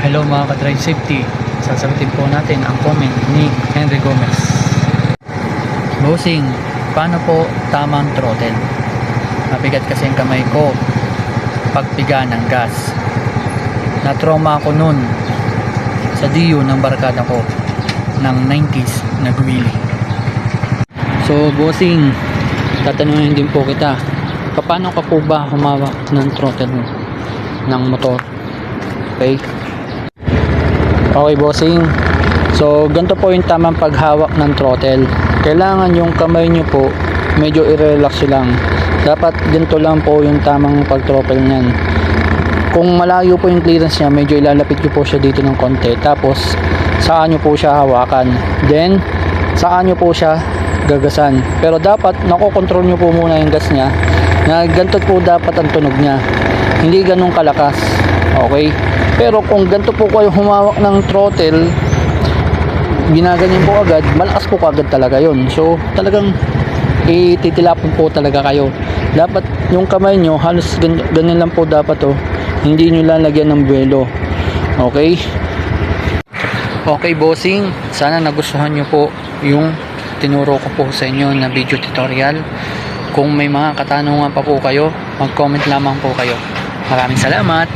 Hello mga ka-drive safety, sasagutin po natin ang comment ni Henry Gomez. Bossing, paano po tamang throttle? Mabigat kasi ang kamay ko pagpiga ng gas. Na-trauma ako nun sa diyo ng barkada ko ng 90s na wheelie. So bossing, tatanungin din po kita, paano ka po ba humawak ng throttle ng motor? Okay bossing, so ganito po yung tamang paghawak ng throttle. Kailangan yung kamay nyo po medyo i-relax lang. Dapat ganito lang po yung tamang pag-throttle nyan. Kung malayo po yung clearance nya, medyo ilalapit nyo po siya dito ng konti, tapos saan nyo po siya hawakan, then saan nyo po siya gagasan. Pero dapat nakokontrol nyo po muna yung gas nya, na ganito po dapat ang tunog nya, hindi ganun kalakas. Okay, pero kung ganito po kayo humawak ng throttle, ginaganyan po agad, malakas po agad talaga yon. So talagang ititilapon po talaga kayo. Dapat yung kamay nyo halos ganyan lang po dapat, hindi nyo lalagyan ng buwelo. Okay, okay bossing, sana nagustuhan nyo po yung tinuro ko po sa inyo na video tutorial. Kung may mga katanungan pa po kayo, mag-comment lamang po kayo. Maraming salamat.